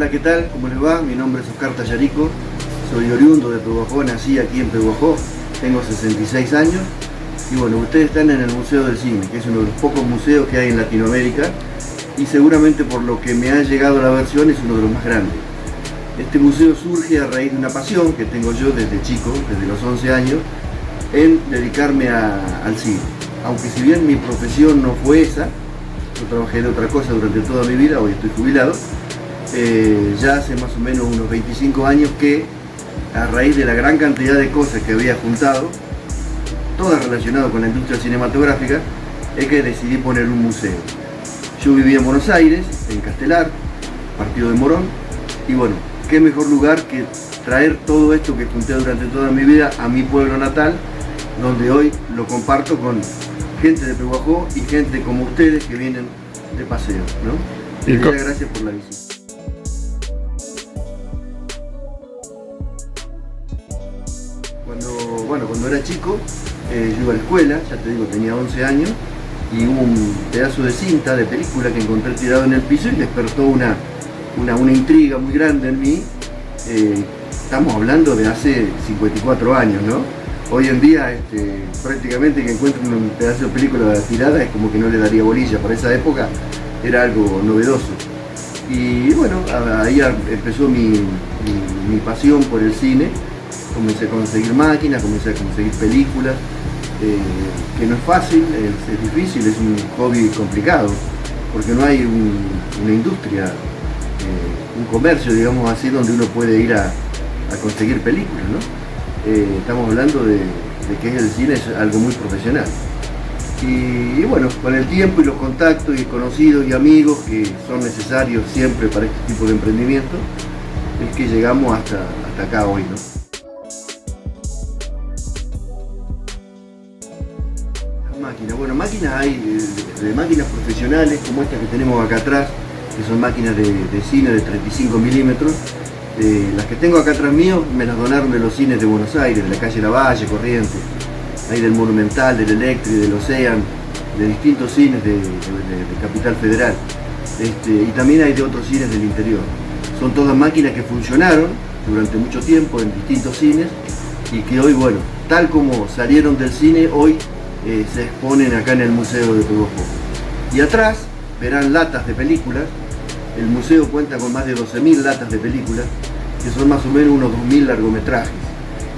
Hola, ¿qué tal? ¿Cómo les va? Mi nombre es Oscar Tallarico, soy oriundo de Pehuajó, nací aquí en Pehuajó, tengo 66 años y bueno, ustedes están en el Museo del Cine, que es uno de los pocos museos que hay en Latinoamérica y seguramente por lo que me ha llegado la versión es uno de los más grandes. Este museo surge a raíz de una pasión que tengo yo desde chico, desde los 11 años, en dedicarme al cine. Aunque si bien mi profesión no fue esa, yo trabajé de otra cosa durante toda mi vida, hoy estoy jubilado, ya hace más o menos unos 25 años que a raíz de la gran cantidad de cosas que había juntado, todas relacionadas con la industria cinematográfica, es que decidí poner un museo. Yo vivía en Buenos Aires, en Castelar, partido de Morón, y bueno, qué mejor lugar que traer todo esto que junté durante toda mi vida a mi pueblo natal, donde hoy lo comparto con gente de Pehuajó y gente como ustedes que vienen de paseo, ¿no? Muchas gracias por la visita. Cuando era chico, yo iba a la escuela, ya te digo, tenía 11 años, y hubo un pedazo de cinta, de película que encontré tirado en el piso y despertó una intriga muy grande en mí. Estamos hablando de hace 54 años, ¿no? Hoy en día, prácticamente que encuentren un pedazo de película tirada es como que no le daría bolilla. Para esa época era algo novedoso. Y bueno, ahí empezó mi pasión por el cine. Comencé a conseguir máquinas, comencé a conseguir películas, que no es fácil, es difícil, es un hobby complicado, porque no hay una industria, un comercio, digamos así, donde uno puede ir a conseguir películas, ¿no? Estamos hablando de que el cine es algo muy profesional. Y bueno, con el tiempo y los contactos y conocidos y amigos que son necesarios siempre para este tipo de emprendimiento, es que llegamos hasta acá hoy, ¿no? Bueno, máquinas hay de máquinas profesionales como estas que tenemos acá atrás, que son máquinas de cine de 35 milímetros. Las que tengo acá atrás mío me las donaron de los cines de Buenos Aires, de la calle Lavalle, Corrientes, ahí del Monumental, del Electri, del Ocean, de distintos cines de Capital Federal. Y también hay de otros cines del interior. Son todas máquinas que funcionaron durante mucho tiempo en distintos cines y que hoy, bueno, tal como salieron del cine, hoy se exponen acá en el Museo de Pehuajó. Y atrás verán latas de películas. El museo cuenta con más de 12.000 latas de películas, que son más o menos unos 2.000 largometrajes,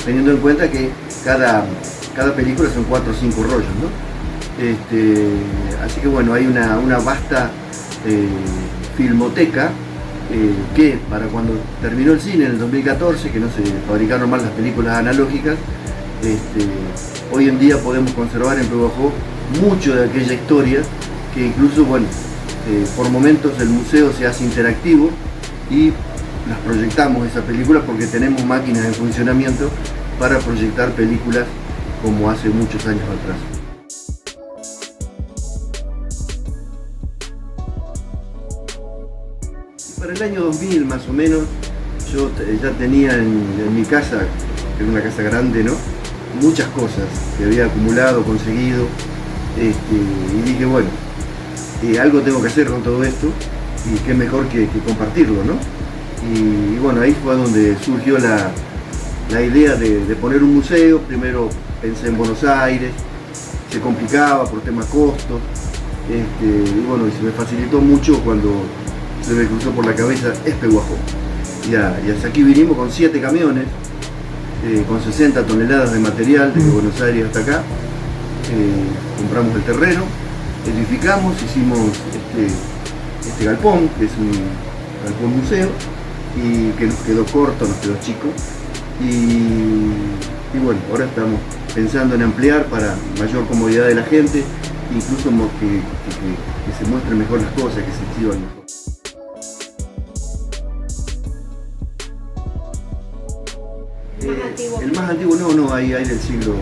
teniendo en cuenta que cada película son 4 o 5 rollos, ¿no? Así que bueno, hay una vasta filmoteca que para cuando terminó el cine en el 2014, que no se fabricaron más las películas analógicas, hoy en día podemos conservar en Pehuajó mucho de aquella historia, que incluso, bueno, por momentos el museo se hace interactivo y las proyectamos esas películas porque tenemos máquinas en funcionamiento para proyectar películas como hace muchos años atrás. Para el año 2000 más o menos, yo ya tenía en mi casa, que era una casa grande, ¿no?, muchas cosas que había acumulado, conseguido, y dije, bueno, algo tengo que hacer con todo esto y qué mejor que compartirlo, ¿no? Y bueno, ahí fue donde surgió la idea de poner un museo. Primero pensé en Buenos Aires, se complicaba por temas costos, y bueno, y se me facilitó mucho cuando se me cruzó por la cabeza Pehuajó. Y hasta aquí vinimos con 7 camiones, con 60 toneladas de material desde Buenos Aires hasta acá. Compramos el terreno, edificamos, hicimos este galpón, que es un galpón museo, y que nos quedó corto, nos quedó chico. Y bueno, ahora estamos pensando en ampliar para mayor comodidad de la gente, incluso que se muestren mejor las cosas, que se exhiban mejor. El más antiguo no, hay del siglo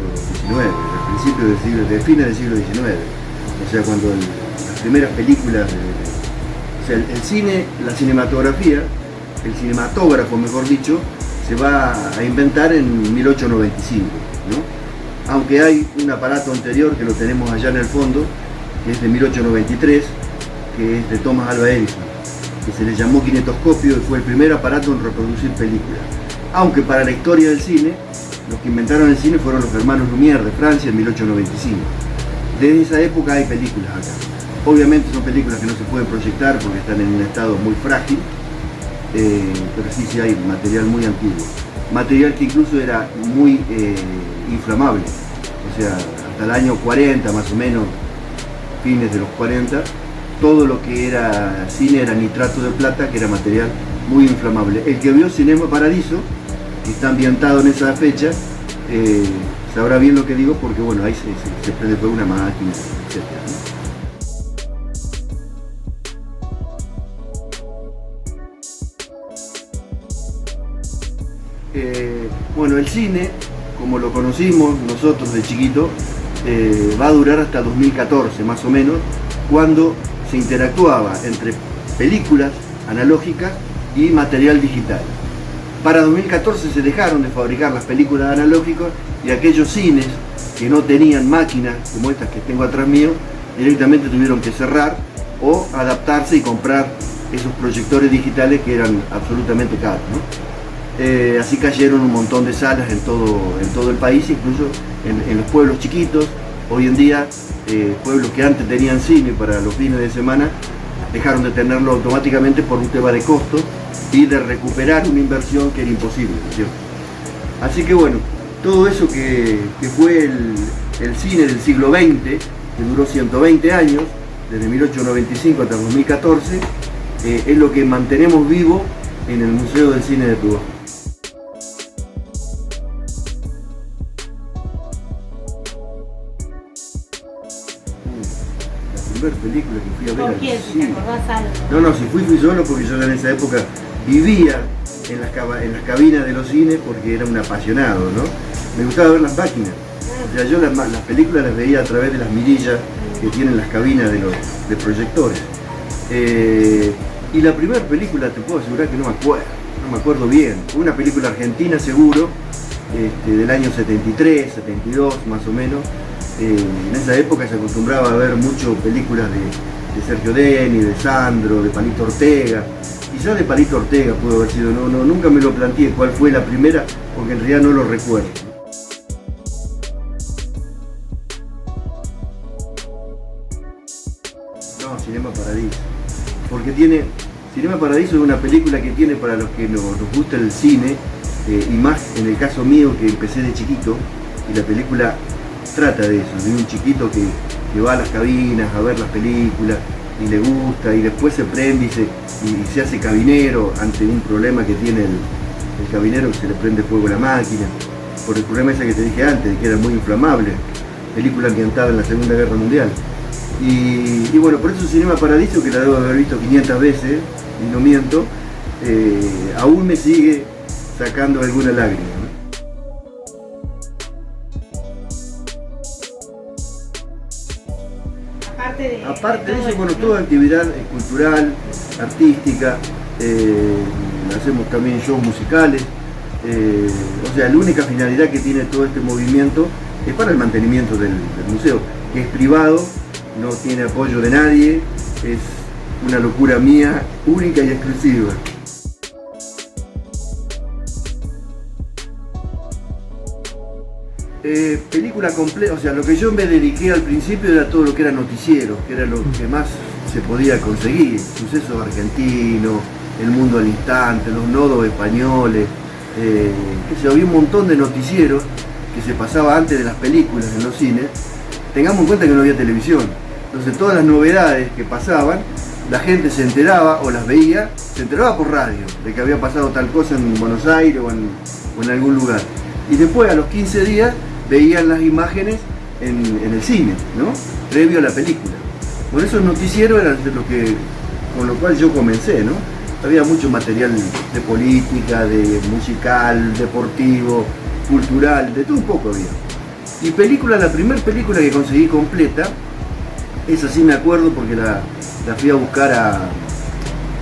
XIX, de fines del siglo XIX. O sea, cuando las primeras películas, o sea, el cine, la cinematografía, el cinematógrafo, mejor dicho, se va a inventar en 1895, ¿no? Aunque hay un aparato anterior que lo tenemos allá en el fondo, que es de 1893, que es de Thomas Alva Edison. que se le llamó kinetoscopio y fue el primer aparato en reproducir películas. Aunque para la historia del cine, los que inventaron el cine fueron los hermanos Lumière de Francia en 1895. Desde esa época hay películas acá. Obviamente son películas que no se pueden proyectar porque están en un estado muy frágil, pero sí hay material muy antiguo. Material que incluso era muy inflamable. O sea, hasta el año 40 más o menos, fines de los 40, todo lo que era cine era nitrato de plata, que era material muy inflamable. El que vio Cinema Paradiso, que está ambientado en esa fecha, sabrá bien lo que digo, porque bueno, ahí se prende por una máquina, etc. Bueno, el cine, como lo conocimos nosotros de chiquito, va a durar hasta 2014 más o menos, cuando se interactuaba entre películas analógicas y material digital. Para 2014 se dejaron de fabricar las películas analógicas y aquellos cines que no tenían máquinas como estas que tengo atrás mío, directamente tuvieron que cerrar o adaptarse y comprar esos proyectores digitales que eran absolutamente caros, ¿no? Así cayeron un montón de salas en todo el país, incluso en los pueblos chiquitos. Hoy en día, pueblos que antes tenían cine para los fines de semana, dejaron de tenerlo automáticamente por un tema de costo y de recuperar una inversión que era imposible, ¿cierto? Así que bueno, todo eso que fue el cine del siglo XX, que duró 120 años, desde 1895 hasta 2014, es lo que mantenemos vivo en el Museo del Cine de Pehuajó. La primera película que fui a ver. ¿Con quién? Si te acordás algo. No, si fui solo, porque yo en esa época vivía en las cabinas de los cines porque era un apasionado, ¿no? Me gustaba ver las máquinas. O sea, yo las películas las veía a través de las mirillas que tienen las cabinas de proyectores. Y la primera película, te puedo asegurar que no me acuerdo bien. Fue una película argentina seguro, del año 73, 72 más o menos. En esa época se acostumbraba a ver mucho películas de Sergio Denis, de Sandro, de Palito Ortega. Quizás de Palito Ortega pudo haber sido, nunca me lo planteé cuál fue la primera, porque en realidad no lo recuerdo. No, Cinema Paradiso. Porque Cinema Paradiso es una película que tiene, para los que nos gusta el cine, y más en el caso mío que empecé de chiquito, y la película trata de eso, de un chiquito que va a las cabinas a ver las películas y le gusta y después se prende y se hace cabinero ante un problema que tiene el cabinero, que se le prende fuego a la máquina, por el problema ese que te dije antes, de que era muy inflamable, película ambientada en la Segunda Guerra Mundial. Y bueno, por eso Cinema Paradiso, que la debo haber visto 500 veces, y no miento, aún me sigue sacando alguna lágrima, ¿no? Aparte de eso, bueno, toda actividad cultural, artística, hacemos también shows musicales, o sea, la única finalidad que tiene todo este movimiento es para el mantenimiento del museo, que es privado, no tiene apoyo de nadie, es una locura mía, única y exclusiva. Película completa, o sea, lo que yo me dediqué al principio era todo lo que era noticiero, que era lo que más se podía conseguir, sucesos argentinos, el mundo al instante, los nodos españoles, había un montón de noticieros que se pasaba antes de las películas en los cines. Tengamos en cuenta que no había televisión, entonces todas las novedades que pasaban, la gente se enteraba o las veía, se enteraba por radio, de que había pasado tal cosa en Buenos Aires o en algún lugar. Y después, a los 15 días, veían las imágenes en el cine, ¿no? Previo a la película. Bueno, esos noticieros eran con lo cual yo comencé, ¿no? Había mucho material de política, de musical, deportivo, cultural, de todo un poco había. Y película, la primera película que conseguí completa, esa sí me acuerdo porque la fui a buscar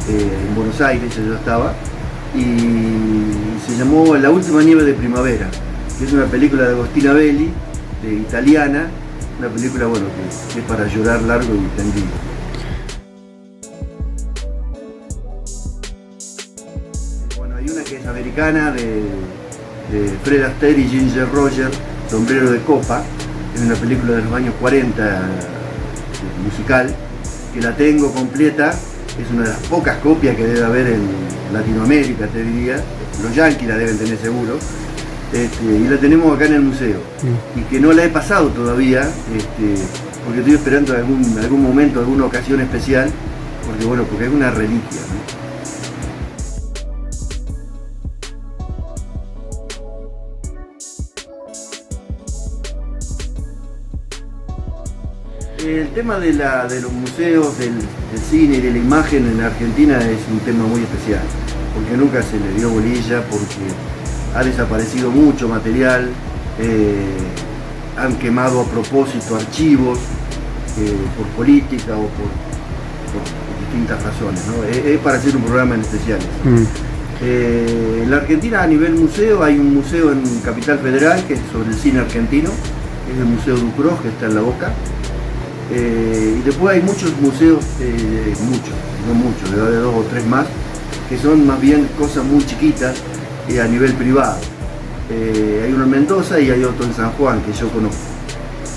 en Buenos Aires, yo estaba, y se llamó La última nieve de primavera, que es una película de Agostina Belli, italiana, una película, bueno, que es para llorar largo y tendido. que es americana, de Fred Astaire y Ginger Rogers, Sombrero de Copa. Es una película de los años 40, musical, que la tengo completa. Es una de las pocas copias que debe haber en Latinoamérica, te diría. Los yanquis la deben tener seguro. Y la tenemos acá en el museo. Y que no la he pasado todavía, porque estoy esperando algún momento, alguna ocasión especial, porque es una reliquia, ¿no? El tema de los museos, del cine y de la imagen en Argentina es un tema muy especial, porque nunca se le dio bolilla, porque ha desaparecido mucho material, han quemado a propósito archivos por política o por distintas razones, ¿no? Es para hacer un programa en especiales. En la Argentina, a nivel museo, hay un museo en Capital Federal que es sobre el cine argentino, es el Museo Ducros, que está en La Boca. Y después hay muchos museos, no muchos, debe haber 2 o 3 más, que son más bien cosas muy chiquitas a nivel privado. Hay uno en Mendoza y hay otro en San Juan que yo conozco.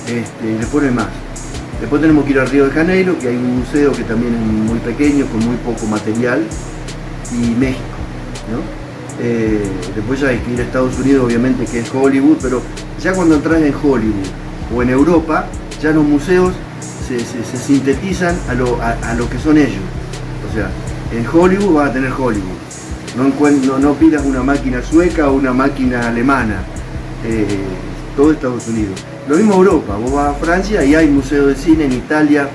Y después no hay más. Después tenemos que ir a Río de Janeiro, que hay un museo que también es muy pequeño, con muy poco material, y México, ¿no? Después ya hay que ir a Estados Unidos, obviamente, que es Hollywood, pero ya cuando entras en Hollywood o en Europa, ya los museos se sintetizan a lo que son ellos. O sea, en Hollywood vas a tener Hollywood. No pidas una máquina sueca o una máquina alemana. Todo Estados Unidos. Lo mismo Europa. Vos vas a Francia y hay museo de cine. En Italia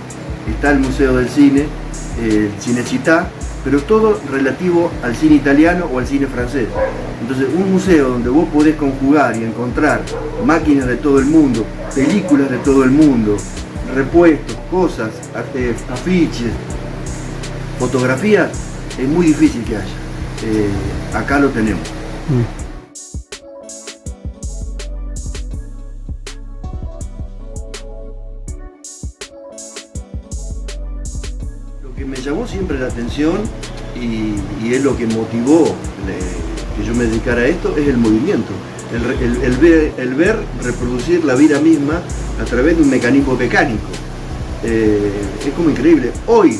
está el museo del cine, el Cinecittà, pero todo relativo al cine italiano o al cine francés. Entonces, un museo donde vos podés conjugar y encontrar máquinas de todo el mundo, películas de todo el mundo, repuestos, cosas, afiches, fotografías, es muy difícil que haya. Acá lo tenemos. Lo que me llamó siempre la atención y es lo que motivó que yo me dedicara a esto es el movimiento. El ver reproducir la vida misma a través de un mecanismo mecánico. Es como increíble. Hoy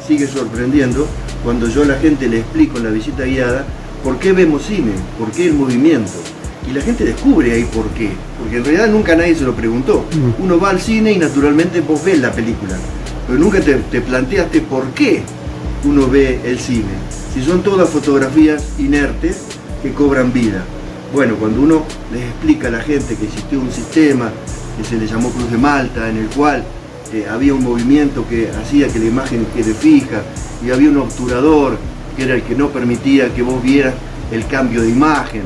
sigue sorprendiendo cuando yo a la gente le explico en la visita guiada por qué vemos cine, por qué el movimiento. Y la gente descubre ahí por qué. Porque en realidad nunca nadie se lo preguntó. Uno va al cine y naturalmente vos ves la película. Pero nunca te planteaste por qué uno ve el cine. Si son todas fotografías inertes que cobran vida. Bueno, cuando uno les explica a la gente que existió un sistema que se le llamó Cruz de Malta, en el cual había un movimiento que hacía que la imagen quede fija, y había un obturador que era el que no permitía que vos vieras el cambio de imagen,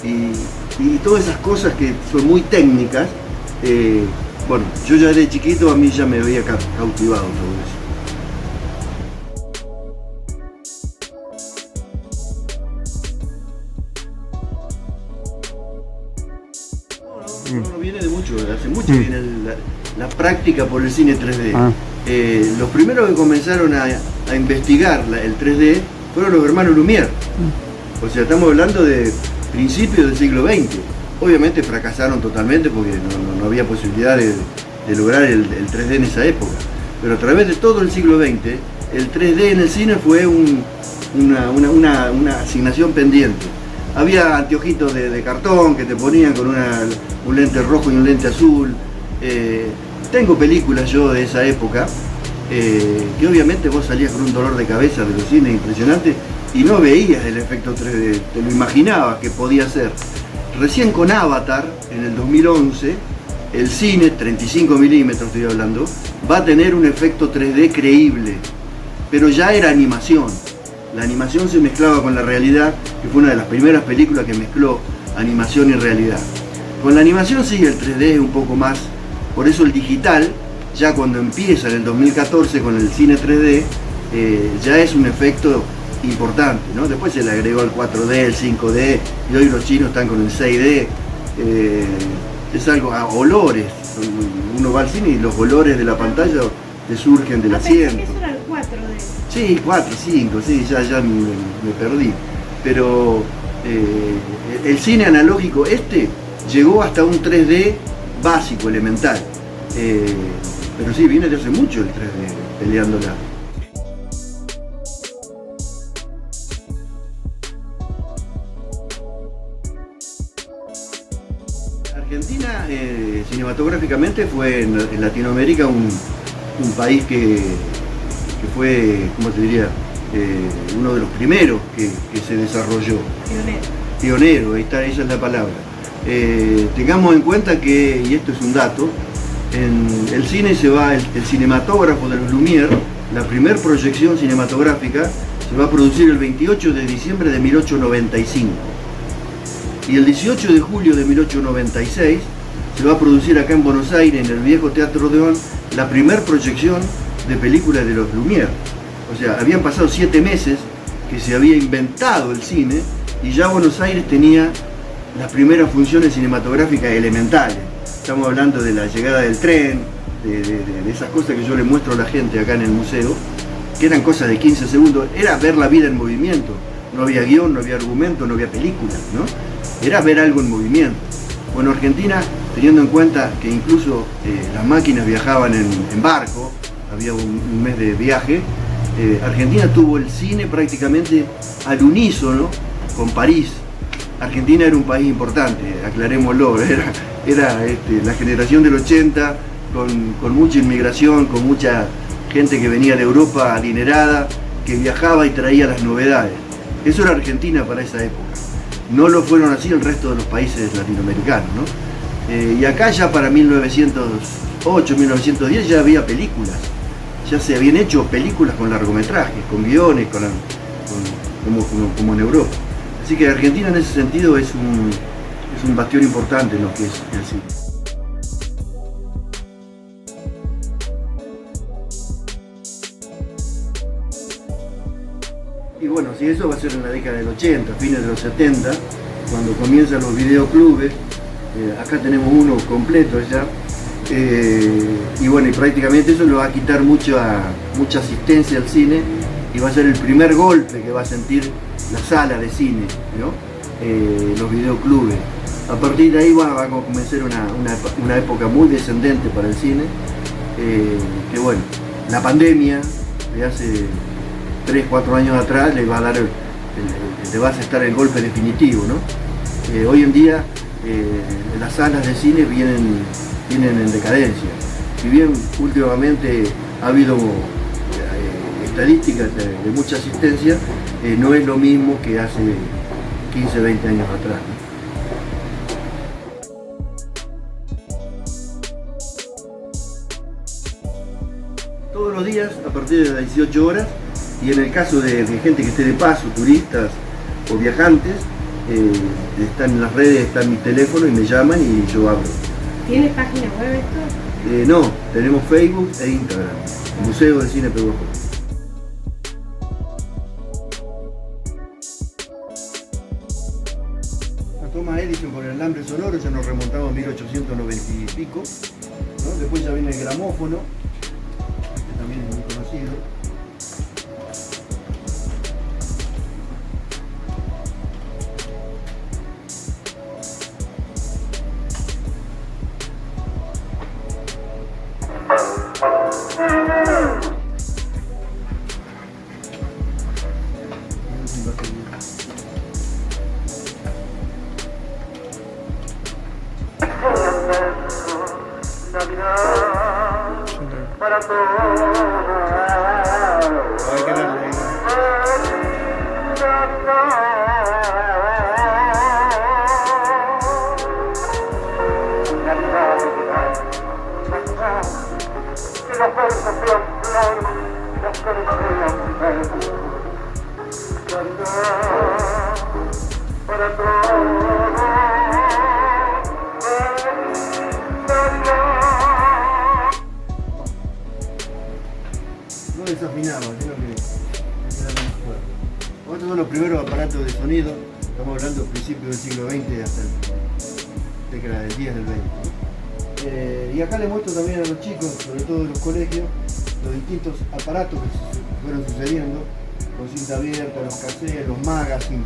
y todas esas cosas que son muy técnicas, bueno, yo ya de chiquito a mí ya me había cautivado todo eso. No, viene de mucho, hace mucho viene la práctica por el cine 3D. Los primeros que comenzaron a investigar el 3D fueron los hermanos Lumière. O sea, estamos hablando de principios del siglo XX. Obviamente fracasaron totalmente porque no había posibilidad de lograr el 3D en esa época. Pero a través de todo el siglo XX, el 3D en el cine fue una asignación pendiente. Había anteojitos de cartón que te ponían con un lente rojo y un lente azul. Tengo películas yo de esa época que obviamente vos salías con un dolor de cabeza de los cines impresionantes y no veías el efecto 3D, te lo imaginabas que podía ser. Recién con Avatar, en el 2011, el cine, 35 milímetros estoy hablando, va a tener un efecto 3D creíble, pero ya era animación. La animación se mezclaba con la realidad, que fue una de las primeras películas que mezcló animación y realidad. Con la animación sí, el 3D es un poco más, por eso el digital, ya cuando empieza en el 2014 con el cine 3D, ya es un efecto importante, ¿no? Después se le agregó el 4D, el 5D, y hoy los chinos están con el 6D. Es algo a olores. Uno va al cine y los olores de la pantalla te surgen del asiento. Eso era el 4D. Sí, 4, 5, sí, ya me perdí. Pero El cine analógico llegó hasta un 3D básico, elemental. Pero sí, viene de hace mucho el 3D peleándola. Argentina cinematográficamente fue en Latinoamérica un país que fue, ¿cómo te diría? Uno de los primeros que se desarrolló. Pionero, ahí está, esa es la palabra. Tengamos en cuenta que, y esto es un dato, en el cine el cinematógrafo de los Lumière, la primera proyección cinematográfica se va a producir el 28 de diciembre de 1895. Y el 18 de julio de 1896 se va a producir acá en Buenos Aires, en el viejo Teatro Odeón, la primera proyección de películas de los Lumière. O sea, habían pasado 7 meses que se había inventado el cine y ya Buenos Aires tenía las primeras funciones cinematográficas elementales. Estamos hablando de la llegada del tren, de esas cosas que yo le muestro a la gente acá en el museo, que eran cosas de 15 segundos. Era ver la vida en movimiento. No había guión, no había argumento, no había película, ¿no? Era ver algo en movimiento. Bueno, Argentina, teniendo en cuenta que incluso las máquinas viajaban en barco, había un mes de viaje, Argentina tuvo el cine prácticamente al unísono con París. Argentina era un país importante, aclarémoslo, era la generación del 80, con mucha inmigración, con mucha gente que venía de Europa adinerada, que viajaba y traía las novedades. Eso era Argentina para esa época. No lo fueron así el resto de los países latinoamericanos, ¿no? Y acá ya para 1908, 1910 ya había películas. Ya se habían hecho películas con largometrajes, con guiones, como en Europa. Así que Argentina en ese sentido es un bastión importante en lo que es el cine. Y bueno, si eso va a ser en la década del 80, fines de los 70, cuando comienzan los videoclubes, acá tenemos uno completo ya, y bueno, y prácticamente eso le va a quitar mucha asistencia al cine y va a ser el primer golpe que va a sentir la sala de cine, ¿no? Los videoclubes. A partir de ahí va a comenzar una época muy descendente para el cine, que bueno, la pandemia de hace 3, 4 años atrás le va a dar le va a asestar el golpe definitivo, ¿no? Hoy en día las salas de cine vienen en decadencia. Si bien últimamente ha habido estadísticas de mucha asistencia, no es lo mismo que hace 15, 20 años atrás, ¿no? Todos los días a partir de las 18 horas, y en el caso de gente que esté de paso, turistas o viajantes, están en las redes, está en mi teléfono y me llaman y yo hablo. ¿Tiene página web esto? No, tenemos Facebook e Instagram, Museo del Cine Pehuajó. La toma Edison con el alambre sonoro, ya nos remontamos a 1890 y pico, ¿no? Después ya viene el gramófono, este también es muy conocido. Para todos. Hay que darle. Para todos. No desafinaba, sino que quedaba más fuerte. Estos son los primeros aparatos de sonido, estamos hablando del principio del siglo XX hasta la década del 10 del 20. Y acá les muestro también a los chicos, sobre todo de los colegios, los distintos aparatos que fueron sucediendo, con cinta abierta, los cassettes, los magazines.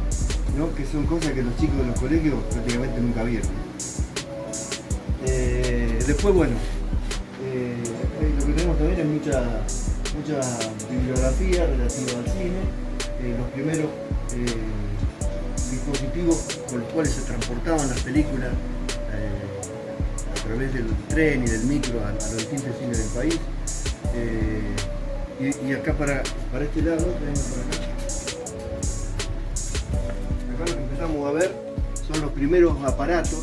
¿no? Que son cosas que los chicos de los colegios prácticamente nunca vieron. Después, bueno, lo que tenemos también es mucha bibliografía relativa al cine, los primeros dispositivos con los cuales se transportaban las películas a través del tren y del micro a los distintos cines del país. Y acá para este lado, tenemos por acá. Acá lo que empezamos a ver son los primeros aparatos,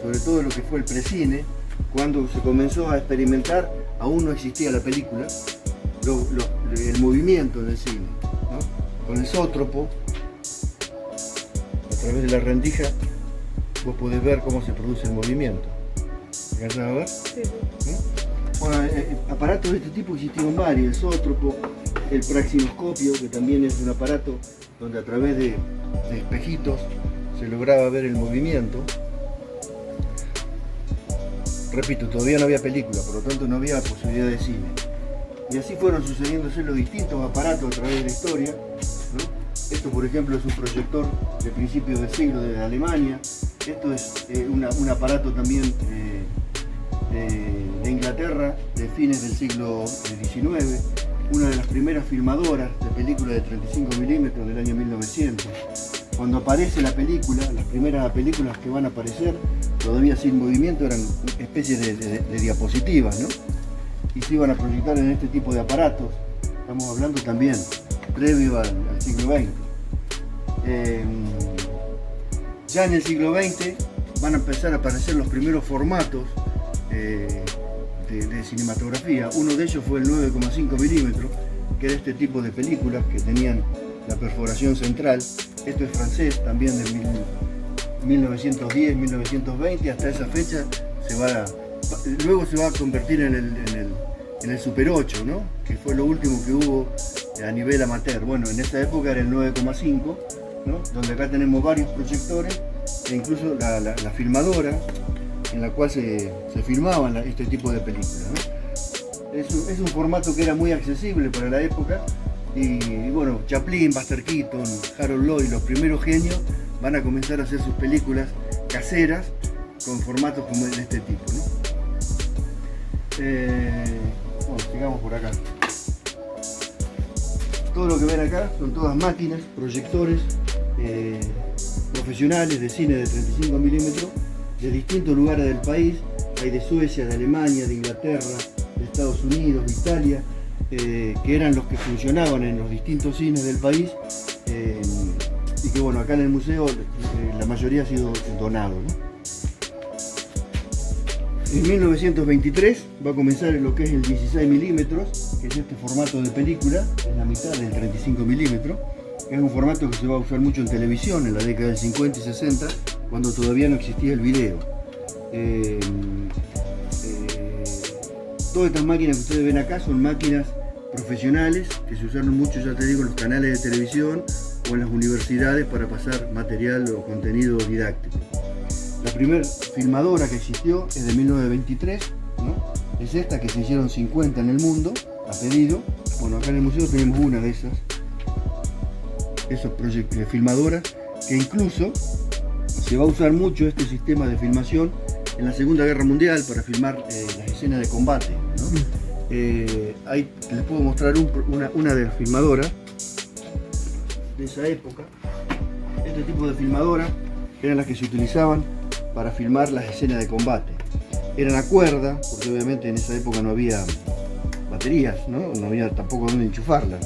sobre todo lo que fue el precine. Cuando se comenzó a experimentar, aún no existía la película, el movimiento en el cine, ¿no? Con el zótropo, a través de la rendija, vos podés ver cómo se produce el movimiento. ¿Alcanzás a ver? Sí. Bueno, aparatos de este tipo existieron varios, el zótropo, el praxinoscopio, que también es un aparato donde a través de espejitos se lograba ver el movimiento. Repito, todavía no había película, por lo tanto no había posibilidad de cine. Y así fueron sucediéndose los distintos aparatos a través de la historia, ¿no? Esto, por ejemplo, es un proyector de principios del siglo de Alemania. Esto es un aparato también de Inglaterra, de fines del siglo XIX. Una de las primeras filmadoras de películas de 35 milímetros del año 1900. Cuando aparece la película, las primeras películas que van a aparecer, todavía sin movimiento, eran especies de diapositivas, ¿no? Y se iban a proyectar en este tipo de aparatos. Estamos hablando también previo al siglo XX. Ya en el siglo XX van a empezar a aparecer los primeros formatos de cinematografía. Uno de ellos fue el 9,5 milímetros, que era este tipo de películas que tenían la perforación central. Esto es francés, también de 1910, 1920, hasta esa fecha luego se va a convertir en el Super 8, ¿no? Que fue lo último que hubo a nivel amateur. Bueno, en esa época era el 9,5, ¿no? Donde acá tenemos varios proyectores e incluso la filmadora en la cual se filmaban este tipo de películas, ¿no? Es un formato que era muy accesible para la época. Y bueno, Chaplin, Buster Keaton, Harold Lloyd, los primeros genios, van a comenzar a hacer sus películas caseras con formatos como de este tipo, ¿no? Bueno, sigamos por acá. Todo lo que ven acá son todas máquinas, proyectores profesionales de cine de 35 milímetros de distintos lugares del país. Hay de Suecia, de Alemania, de Inglaterra, de Estados Unidos, de Italia. Que eran los que funcionaban en los distintos cines del país y que bueno, acá en el museo la mayoría ha sido donado, ¿no? En 1923 va a comenzar lo que es el 16 milímetros, que es este formato de película, es la mitad del 35 milímetros, que es un formato que se va a usar mucho en televisión en la década del 50 y 60, cuando todavía no existía el video. Todas estas máquinas que ustedes ven acá son máquinas profesionales que se usaron mucho, ya te digo, en los canales de televisión o en las universidades para pasar material o contenido didáctico. La primera filmadora que existió es de 1923, ¿no? Es esta, que se hicieron 50 en el mundo a pedido. Bueno, acá en el museo tenemos una de esas filmadoras, que incluso se va a usar mucho este sistema de filmación en la Segunda Guerra Mundial para filmar las escenas de combate, ¿no? Ahí les puedo mostrar una de las filmadoras de esa época. Este tipo de filmadoras eran las que se utilizaban para filmar las escenas de combate. Eran a cuerda, porque obviamente en esa época no había baterías, ¿no? No había tampoco dónde enchufarlas.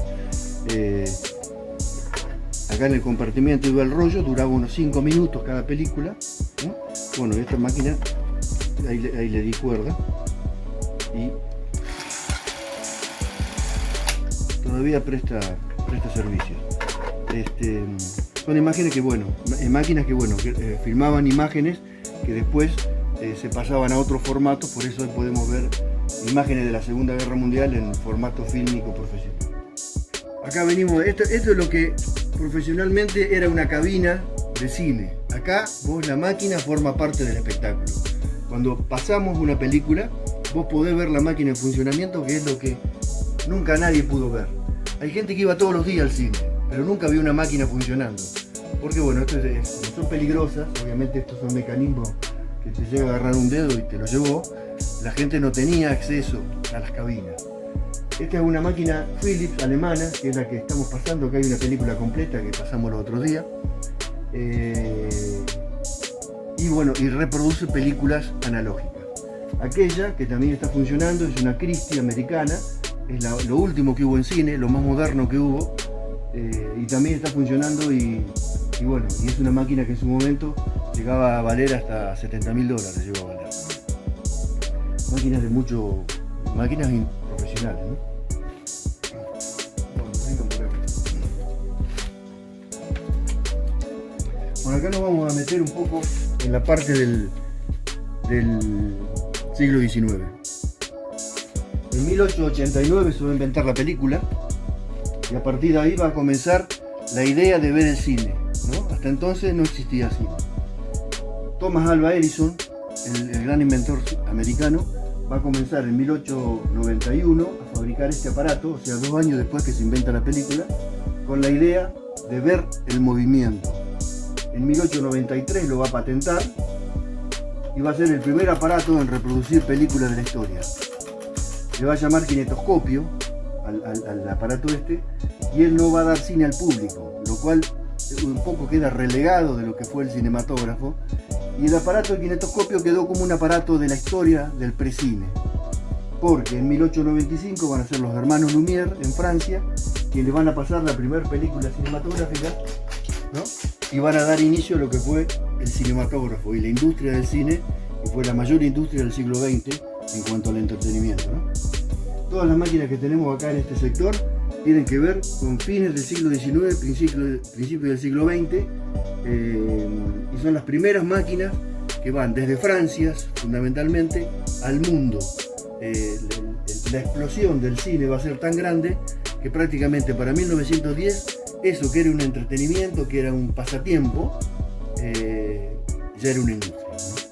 Acá en el compartimiento iba el rollo, duraba unos 5 minutos cada película, ¿no? Bueno, esta máquina, ahí le di cuerda y todavía presta servicio. Son imágenes que, bueno, máquinas que, bueno, filmaban imágenes que después se pasaban a otros formatos, por eso hoy podemos ver imágenes de la Segunda Guerra Mundial en formato fílmico profesional. Acá venimos, esto es lo que profesionalmente era una cabina de cine. Acá la máquina forma parte del espectáculo. Cuando pasamos una película, vos podés ver la máquina en funcionamiento, que es lo que nunca nadie pudo ver. Hay gente que iba todos los días al cine, pero nunca vio una máquina funcionando. Porque bueno, como son peligrosas, obviamente estos son mecanismos que te llega a agarrar un dedo y te lo llevó, la gente no tenía acceso a las cabinas. Esta es una máquina Philips alemana, que es la que estamos pasando, que hay una película completa que pasamos los otros días. Y bueno, y reproduce películas analógicas. Aquella que también está funcionando es una Christie americana, es lo último que hubo en cine, lo más moderno que hubo, y también está funcionando y bueno, y es una máquina que en su momento llegaba a valer hasta $70.000, llegó a valer. Máquinas profesionales, ¿no? Bueno, acá nos vamos a meter un poco en la parte del siglo XIX. En 1889 se va a inventar la película y a partir de ahí va a comenzar la idea de ver el cine, ¿no? Hasta entonces no existía cine. Thomas Alva Edison, el gran inventor americano, va a comenzar en 1891 a fabricar este aparato, o sea, 2 años después que se inventa la película, con la idea de ver el movimiento. En 1893 lo va a patentar y va a ser el primer aparato en reproducir películas de la historia. Le va a llamar kinetoscopio al aparato este, y él no va a dar cine al público, lo cual un poco queda relegado de lo que fue el cinematógrafo, y el aparato de kinetoscopio quedó como un aparato de la historia del precine, porque en 1895 van a ser los hermanos Lumière en Francia quienes le van a pasar la primera película cinematográfica, ¿no? Y van a dar inicio a lo que fue el cinematógrafo y la industria del cine, que fue la mayor industria del siglo XX en cuanto al entretenimiento, ¿no? Todas las máquinas que tenemos acá en este sector tienen que ver con fines del siglo XIX, principios del siglo XX, y son las primeras máquinas que van desde Francia, fundamentalmente, al mundo. La explosión del cine va a ser tan grande que prácticamente para 1910 eso que era un entretenimiento, que era un pasatiempo, ya era una industria, ¿no?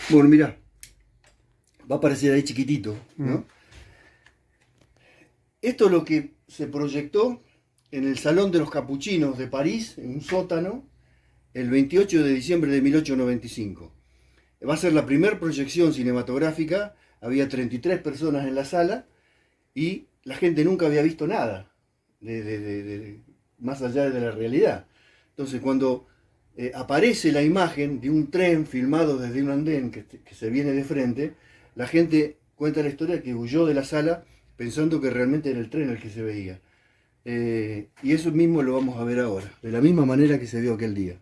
Bueno, mirá, va a aparecer ahí chiquitito, ¿no? Esto es lo que se proyectó en el Salón de los Capuchinos de París, en un sótano, el 28 de diciembre de 1895. Va a ser la primera proyección cinematográfica, había 33 personas en la sala y la gente nunca había visto nada más allá de la realidad. Entonces, cuando aparece la imagen de un tren filmado desde un andén que se viene de frente, la gente cuenta la historia que huyó de la sala pensando que realmente era el tren el que se veía. Y eso mismo lo vamos a ver ahora, de la misma manera que se vio aquel día.